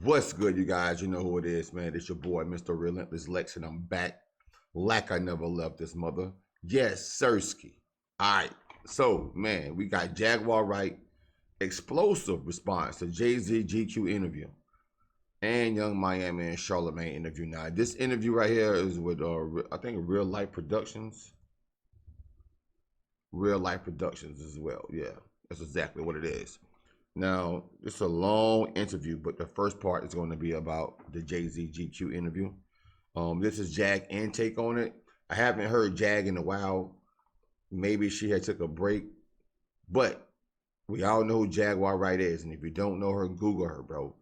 What's good, you guys? You know who it is, man. It's your boy, Mr. Relentless Lex, and I'm back like I never left this mother. Yes, Sirski. All right. So, man, we got Jaguar Wright, explosive response to Jay-Z GQ interview, and Young Miami and Charlamagne interview. Now, this interview right here is with, I think, Real Life Productions. Real Life Productions as well. Yeah, that's exactly what it is. Now, it's a long interview, but the first part is going to be about the Jay-Z GQ interview. This is Jag intake on it. I haven't heard Jag in a while. Maybe she had took a break, but we all know who Jaguar Wright is, and if you don't know her, Google her, bro.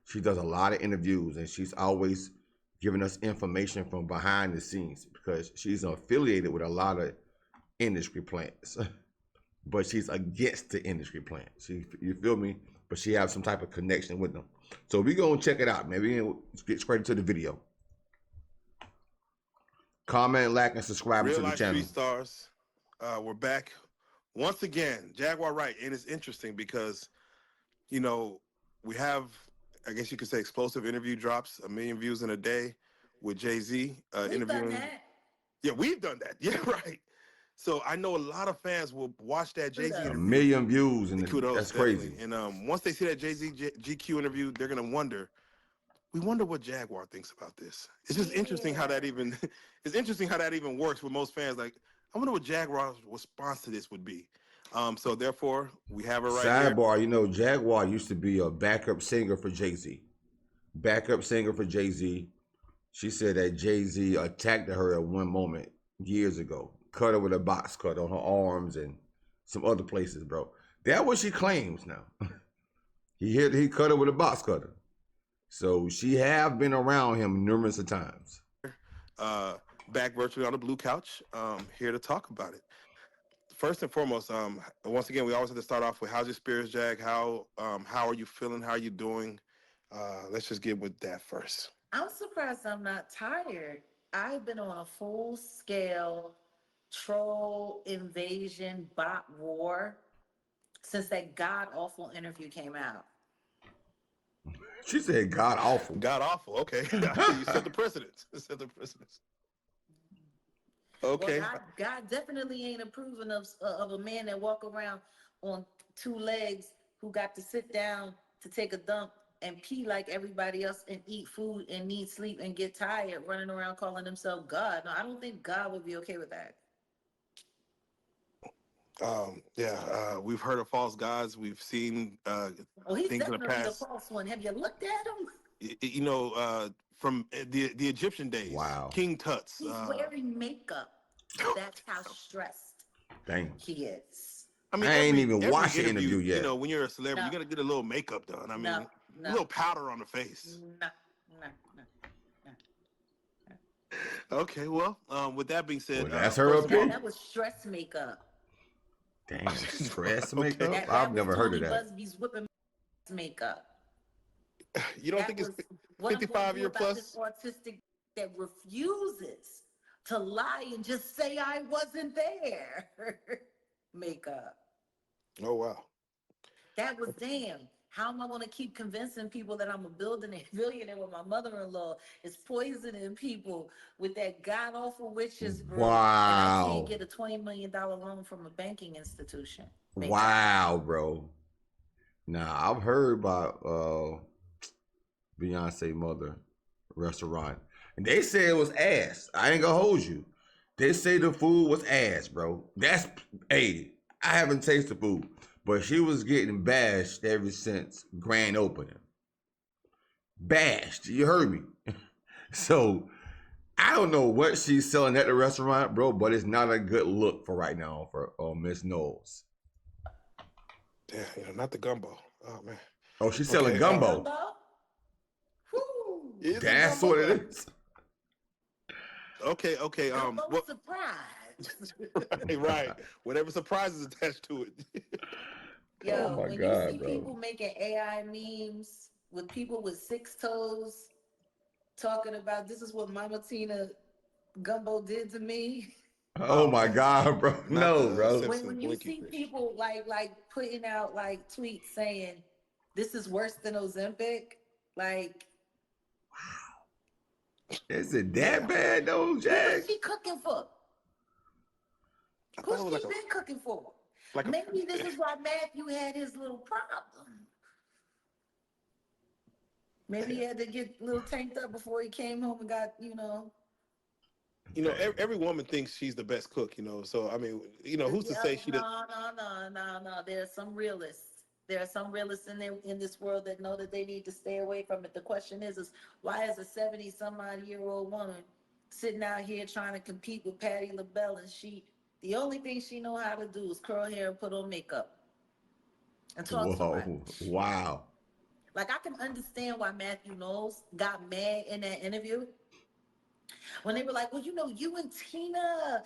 She does a lot of interviews, and she's always giving us information from behind the scenes because she's affiliated with a lot of industry plants. But she's against the industry plant. You feel me? But she has some type of connection with them. So we gonna check it out, man. Let's get straight into the video. Comment, like, and subscribe to the channel. Real Life Stars, we're back once again. Jaguar Wright, and it's interesting because, you know, we have, I guess you could say, explosive interview drops, 1 million views in a day with Jay-Z interviewing. Done that. Yeah, we've done that. Yeah, right. So I know a lot of fans will watch that Jay-Z interview. 1 million views, and kudos, that's crazy. And once they see that Jay-Z GQ interview, they're gonna wonder. We wonder what Jaguar thinks about this. It's just interesting how that even. It's interesting how that even works with most fans. Like, I wonder what Jaguar's response to this would be. So therefore, we have her right here. Sidebar, you know, Jaguar used to be a backup singer for Jay-Z. Backup singer for Jay-Z. She said that Jay-Z attacked her at one moment years ago. Cut her with a box cut on her arms and some other places, bro. That's what she claims now. He cut her with a box cutter. So she have been around him numerous of times. Back virtually on the blue couch, here to talk about it. First and foremost, once again, we always have to start off with how's your spirits, Jag? How are you feeling? How are you doing? Let's just get with that first. I'm surprised I'm not tired. I've been on a full-scale troll invasion bot war since that god-awful interview came out. She said god awful. God awful. Okay. You set the precedence. Set the precedence. Okay. Well, God definitely ain't approving of a man that walk around on 2 legs who got to sit down to take a dump and pee like everybody else and eat food and need sleep and get tired running around calling himself God. No, I don't think God would be okay with that. We've heard of false gods. We've seen He's things in the definitely past. the false one. Have you looked at him? You know, from the Egyptian days. Wow. King Tut's. He's wearing makeup. That's how stressed Dang. he is. I mean, I ain't even watched the interview yet. You know, when you're a celebrity, you're gonna get a little makeup done. I mean, a little powder on the face. No. Okay, well, with that being said, well, that's her opinion. That was stress makeup. Damn, stress makeup? Okay. I've never heard of that. Busby's whipping makeup. You don't think it's 55-year plus? This autistic that refuses to lie and just say I wasn't there. Makeup. Oh wow. That was damn. How am I going to keep convincing people that I'm a billionaire with my mother-in-law is poisoning people with that god-awful witches brew? Wow. And I can't get a $20 million loan from a banking institution. Wow, bro. Now, I've heard about Beyonce mother restaurant. And they say it was ass. I ain't gonna hold you. They say the food was ass, bro. I haven't tasted food. But she was getting bashed ever since grand opening. Bashed, you heard me. So, I don't know what she's selling at the restaurant, bro, but it's not a good look for right now for Miss Knowles. Yeah, not the gumbo. Oh, man. Oh, she's selling gumbo. That's what it is. Okay. Surprise. right. Whatever surprise is attached to it. Yo, when you see people making AI memes with people with 6 toes talking about this is what Mama Tina Gumbo did to me. Oh my God, bro. No, bro. When you see people like putting out like tweets saying this is worse than Ozempic, Like, Is it that bad though, who was Jag? she cooking for? I thought Who's it was she like a been cooking for? like a Maybe this is why Matthew had his little problem. Maybe he had to get a little tanked up before he came home and got, every woman thinks she's the best cook, So I mean, who's to Yeah, say she did? no. There are some realists. There are some realists in this world that know that they need to stay away from it. The question is why is a 70-some-odd-year-old woman sitting out here trying to compete with Patti LaBelle, and the only thing she know how to do is curl hair and put on makeup and talk so much. Whoa, wow. Like, I can understand why Matthew Knowles got mad in that interview when they were like, well, you and Tina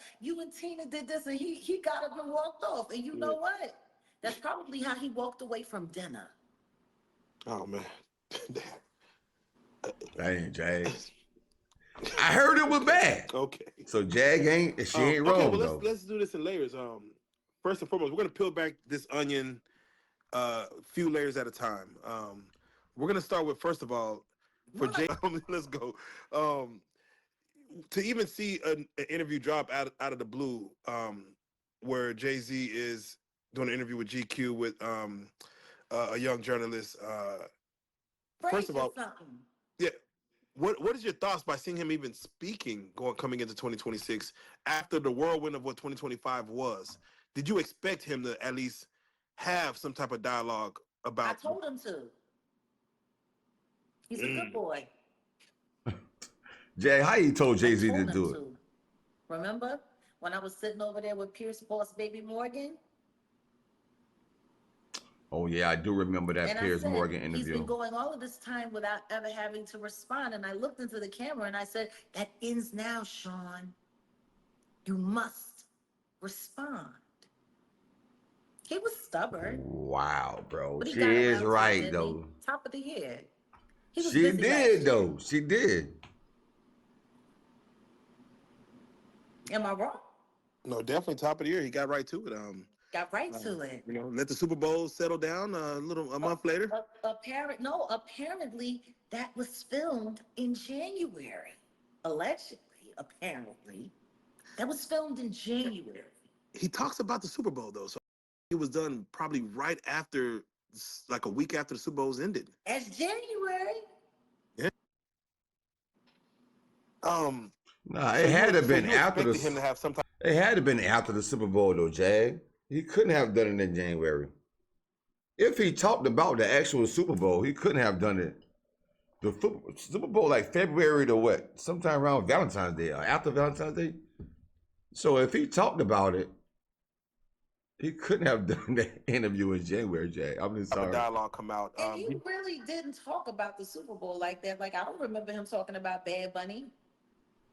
did this, and he got up and walked off. And you know what? That's probably how he walked away from dinner. Oh man. Dang, Jag. I heard it was bad. Okay. So Jag ain't Okay, wrong well though. let's do this in layers. First and foremost, we're gonna peel back this onion few layers at a time. We're gonna start with, first of all, for Jay. Let's go. To even see an interview drop out of the blue, where Jay-Z is doing an interview with GQ with a young journalist. First of all, yeah. What is your thoughts by seeing him even speaking coming into 2026 after the whirlwind of what 2025 was? Did you expect him to at least have some type of dialogue about? I told him to. He's a good boy. Jag, how you told Jay-Z to do it? Remember when I was sitting over there with Pierce Boss Baby Morgan? Oh yeah, I do remember that Piers Morgan interview. He's been going all of this time without ever having to respond. And I looked into the camera and I said, that ends now, Sean. You must respond. He was stubborn. Wow, bro. But he She got is around right, to it, though. Top of the year. He was She busy did, though. She did. Am I wrong? No, definitely top of the year. He got right to it. Got right to it. Let the Super Bowl settle down a month later. Apparently, that was filmed in January. Allegedly, apparently. That was filmed in January. He talks about the Super Bowl, though. So it was done probably right after, like a week after the Super Bowl's ended. As January. Yeah. Nah, it had to have been after the. Him to have some type. It had to have been after the Super Bowl, though, Jag. He couldn't have done it in January. If he talked about the actual Super Bowl, he couldn't have done it. The Super Bowl, like February to what? Sometime around Valentine's Day or after Valentine's Day. So if he talked about it, he couldn't have done that interview in January, Jag. I'm just sorry. The dialogue come out. And he really didn't talk about the Super Bowl like that. Like, I don't remember him talking about Bad Bunny.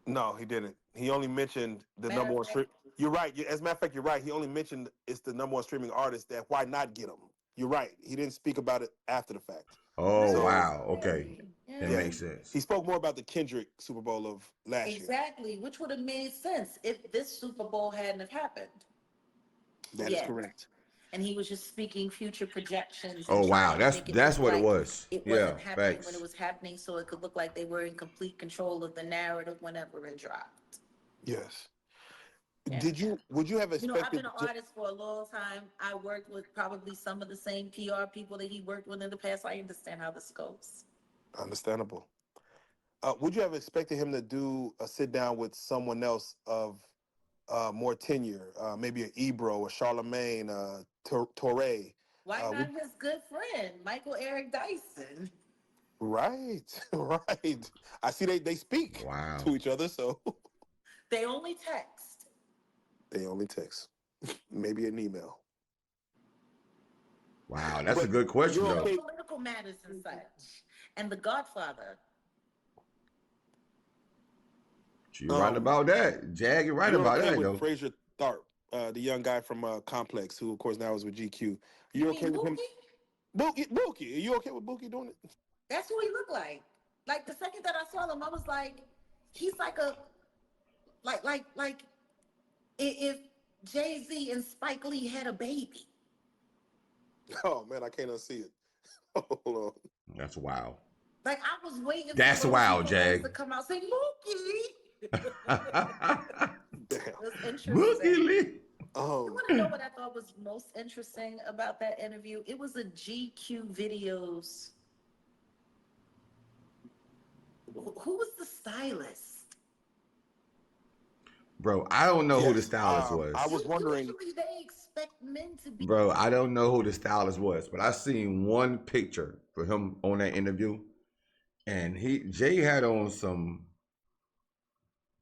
No, he didn't. He only mentioned the number one stream. You're right. As a matter of fact, you're right. He only mentioned it's the number one streaming artist. That why not get him? You're right. He didn't speak about it after the fact. Oh, wow. Okay. Yeah. That makes sense. He spoke more about the Kendrick Super Bowl of last year. Exactly, which would have made sense if this Super Bowl hadn't have happened. That is correct. And he was just speaking future projections. Oh, wow. That's what it was. It wasn't happening when it was happening, so it could look like they were in complete control of the narrative whenever it dropped. Yes. Yeah. Would you have expected? I've been an artist for a long time. I worked with probably some of the same PR people that he worked with in the past. I understand how this goes. Understandable. Would you have expected him to do a sit down with someone else of more tenure, maybe an Ebro, a Charlemagne, Torre? Why not his good friend, Michael Eric Dyson? Right, right. I see they speak to each other, so. They only text. Maybe an email. Wow, that's a good question, though. Political matters and such. And The Godfather. You're right about that. Jag, you're right about that, though. Fraser Tharp, the young guy from Complex, who, of course, now is with GQ. You okay with him? Bookie. Are you okay with Bookie doing it? That's who he looked like. Like, the second that I saw him, I was like, he's like if Jay-Z and Spike Lee had a baby. Oh, man, I can't unsee it. Hold on. That's wild. Like I was waiting That's for wild, those fans Jag. to come out and say Mookie. Damn. It was Mookie interesting. Lee. You Oh, want to know what I thought was most interesting about that interview? It was a GQ videos. Who was the stylist? Bro, I don't know who the yes. stylist I was. was wondering. Usually they expect men to be. Bro, I don't know who the stylist was, but I seen one picture for him on that interview, and Jay had on some,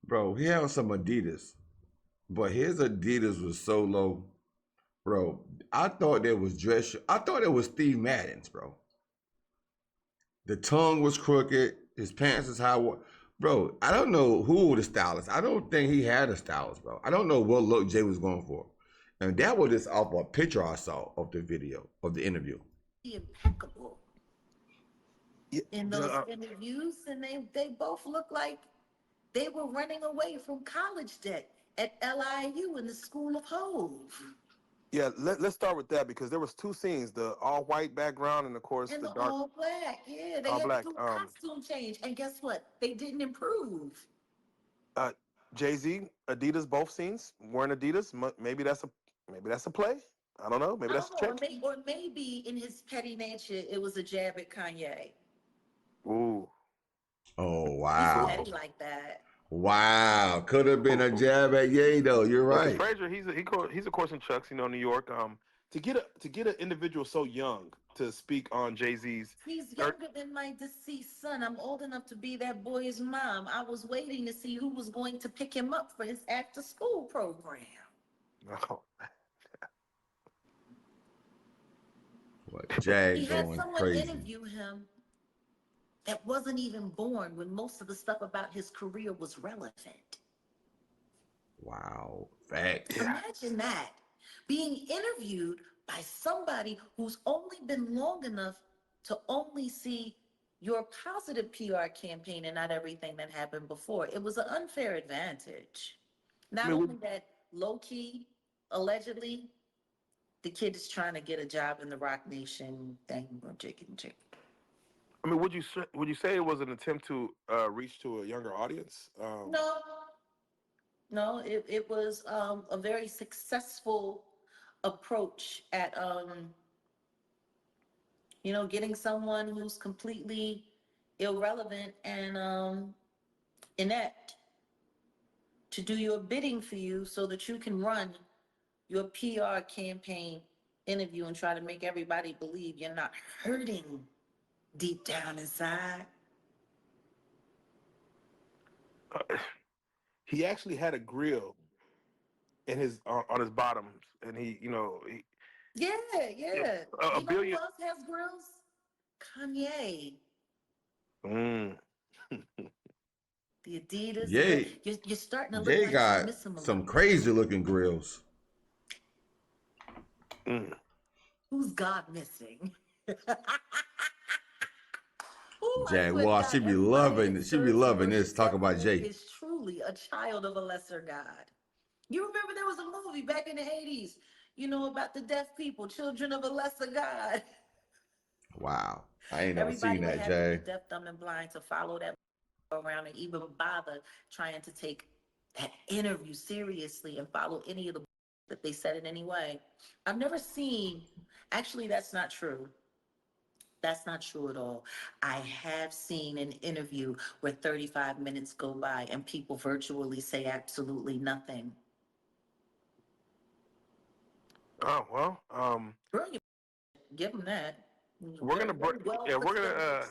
bro, he had on some Adidas, but his Adidas was so low, bro. I thought there was dress. I thought it was Steve Madden's, bro. The tongue was crooked. His pants is high. Bro, I don't know who the stylist. I don't think he had a stylist, bro. I don't know what look Jay was going for. And that was just off a picture I saw of the video, of the interview. Impeccable Yeah, in those interviews, and they both look like they were running away from college debt at LIU in the School of Hove. yeah. Let's start with that because there was two scenes: the all white background and of course And the the dark all black, yeah, they all had to black. do a costume change, and guess what? They didn't improve. Uh, Jay-Z, Adidas, both scenes wearing Adidas. Maybe that's a play. I don't know. Maybe I that's don't a know, check. or maybe in his petty nature, it was a jab at Kanye. Ooh. Oh, He's wow. petty like that. Wow. Could have been a jab at Ye, though. You're Yeah, because right. Frazier, he's of course in Chucks, New York. To get an individual so young to speak on Jay-Z's. He's younger than my deceased son. I'm old enough to be that boy's mom. I was waiting to see who was going to pick him up for his after school program. Oh, What, He Jag had going someone crazy. interview him that wasn't even born when most of the stuff about his career was relevant. Wow. Facts. yeah. Imagine that, being interviewed by somebody who's only been long enough to only see your positive PR campaign and not everything that happened before. It was an unfair advantage. I Not mean, only that, low key, allegedly, the kid is trying to get a job in the Rock Nation thing. would you say it was an attempt to reach to a younger audience? No, no, it was a very successful approach at getting someone who's completely irrelevant and inept to do your bidding for you so that you can run your PR campaign interview and try to make everybody believe you're not hurting deep down inside. He actually had a grill in his on his bottoms, and Yeah, yeah. a You know who billion. else has grills? Kanye. Mm. The Adidas, the Ye, you're starting to look Ye like you got miss him a some little. crazy looking grills. Mm. Who's God missing? Ooh, I swear to Jaguar, God, everybody that she be serves and loving this. worships Talk that about man Jay. is truly a child of a lesser God. You remember there was a movie back in the 80s, about the deaf people, children of a lesser God. Wow. I ain't never Everybody seen would that, have to be Jay. deaf, dumb, and blind to follow that around and even bother trying to take that interview seriously and follow any of the that they said in any way. I've never seen, actually, that's not true. That's not true at all. I have seen an interview where 35 minutes go by and people virtually say absolutely nothing. Oh well. Brilliant. Give them that. We're gonna Very well yeah, put together.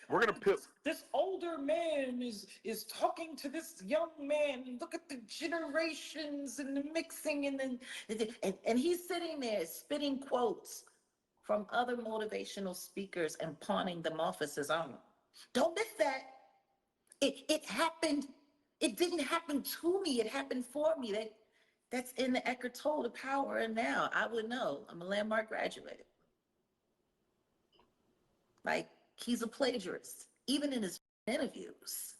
we're gonna pip. This older man is talking to this young man. Look at the generations and the mixing and he's sitting there spitting quotes from other motivational speakers and pawning them off as his own. Don't miss that. It happened. It didn't happen to me. It happened for me. That's in the Eckhart Tolle, The Power and Now. I would know. I'm a landmark graduate. Like, he's a plagiarist, even in his interviews.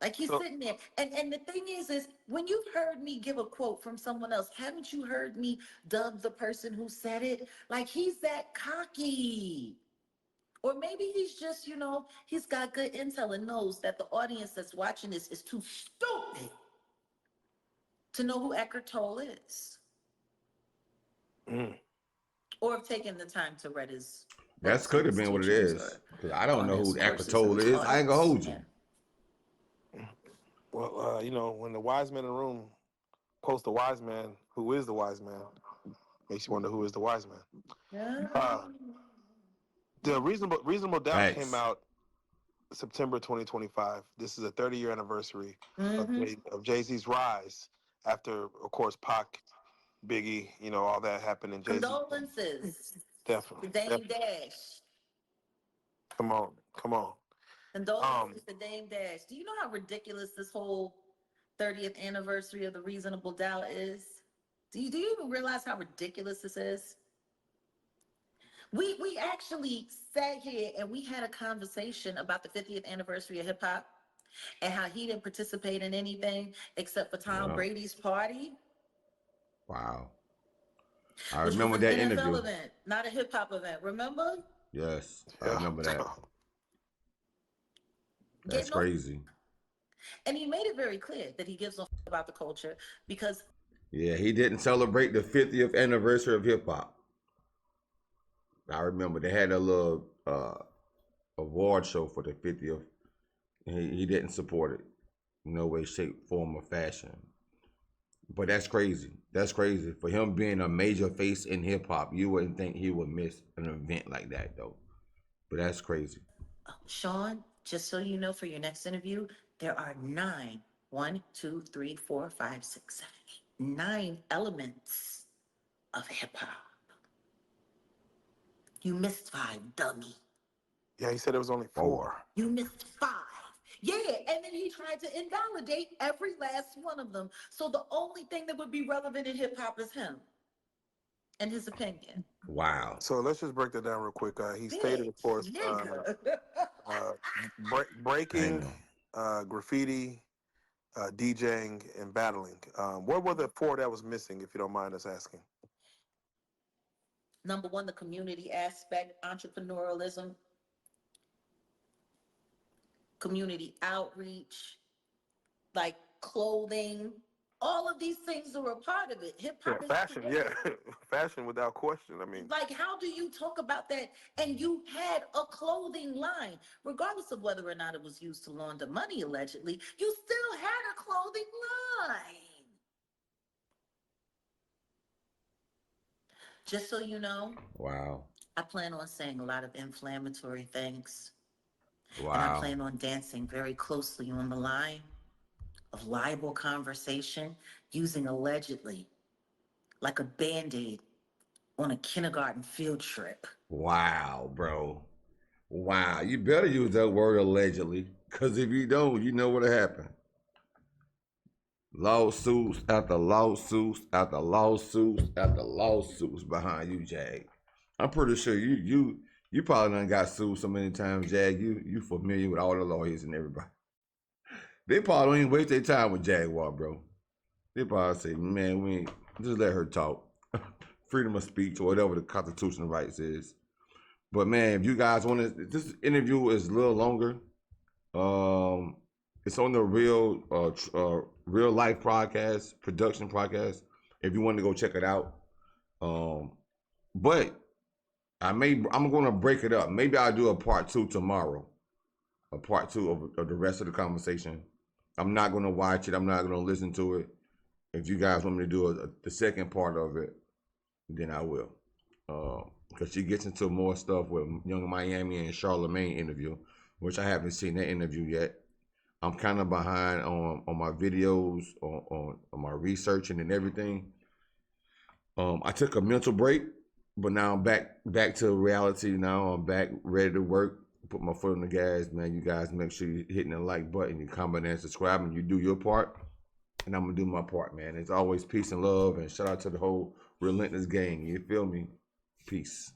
Like, he's So sitting there. And the thing is when you've heard me give a quote from someone else, haven't you heard me dub the person who said it? Like, he's that cocky. Or maybe he's just, he's got good intel and knows that the audience that's watching this is too stupid to know who Eckhart Tolle is. Or have taken the time to read his That books and could have his been what it teachings is. or Because I don't on know his who Eckhart courses or Tolle his is. I ain't gonna hold audience. you. Yeah. Well, when the wise man in the room quotes the wise man, who is the wise man, makes you wonder who is the wise man. Yeah. The Reasonable Doubt came Facts. out September 2025. This is a 30-year anniversary Mhm. of Jay-Z's rise after, of course, Pac, Biggie, all that happened in Jay-Z. Condolences to Definitely. Dame Dash. Come on. Condolences to Dame Dash. Do you know how ridiculous this whole 30th anniversary of the Reasonable Doubt is? Do you even realize how ridiculous this is? We actually sat here and we had a conversation about the 50th anniversary of hip hop and how he didn't participate in anything except for Tom Yeah. Brady's party, Wow. I which was remember an that NFL interview. event, not a hip hop event. Remember? Yes, I Yeah. remember that. That's Getting on, crazy. and he made it very clear that he gives a f- about the culture because Yeah, he didn't celebrate the 50th anniversary of hip hop. I remember they had a little award show for the 50th. He didn't support it. No way, shape, form, or fashion. But that's crazy. That's crazy. For him being a major face in hip hop, you wouldn't think he would miss an event like that, though. But that's crazy. Sean, just so you know, for your next interview, there are 9, 1, 2, 3, 4, 5, 6, 7, 8, 9 elements of hip hop. You missed 5, dummy. Yeah, he said it was only 4. You missed 5. Yeah, and then he tried to invalidate every last one of them. So the only thing that would be relevant in hip hop is him and his opinion. Wow. So let's just break that down real quick. He stated, of course, breaking, graffiti, DJing, and battling. What were the 4 that was missing, if you don't mind us asking? Number 1, the community aspect, entrepreneurialism, community outreach, like clothing. All of these things are a part of it. Hip hop is Fashion, creative. fashion without question. I mean, Like, how do you talk about that? And you had a clothing line, regardless of whether or not it was used to launder money, allegedly, you still had a clothing line. Just so you know, Wow. I plan on saying a lot of inflammatory things. Wow. And I plan on dancing very closely on the line of libel conversation, using allegedly like a band-aid on a kindergarten field trip. Wow, bro. Wow. You better use that word allegedly. Because if you don't, you know what'll happen. Lawsuits after lawsuits after lawsuits after lawsuits behind you, Jag. I'm pretty sure you probably done got sued so many times, Jag. You familiar with all the lawyers and everybody. They probably don't even waste their time with Jaguar, bro. They probably say, man, we ain't, just let her talk. Freedom of speech or whatever the constitutional rights is. But man, if you guys want to, this interview is a little longer. It's on the real life podcast, production podcast. If you want to go check it out. But I'm going to break it up. Maybe I'll do a part 2 tomorrow. A part 2 of the rest of the conversation. I'm not going to watch it. I'm not going to listen to it. If you guys want me to do the second part of it, then I will. Because she gets into more stuff with Young Miami and Charlemagne interview, which I haven't seen that interview yet. I'm kind of behind on my videos, on my researching and everything. I took a mental break, but now I'm back to reality. Now I'm back ready to work. Put my foot on the gas, man. You guys make sure you're hitting the like button, you comment and subscribe, and you do your part. And I'm gonna do my part, man. It's always peace and love, and shout out to the whole Relentless gang. You feel me? Peace.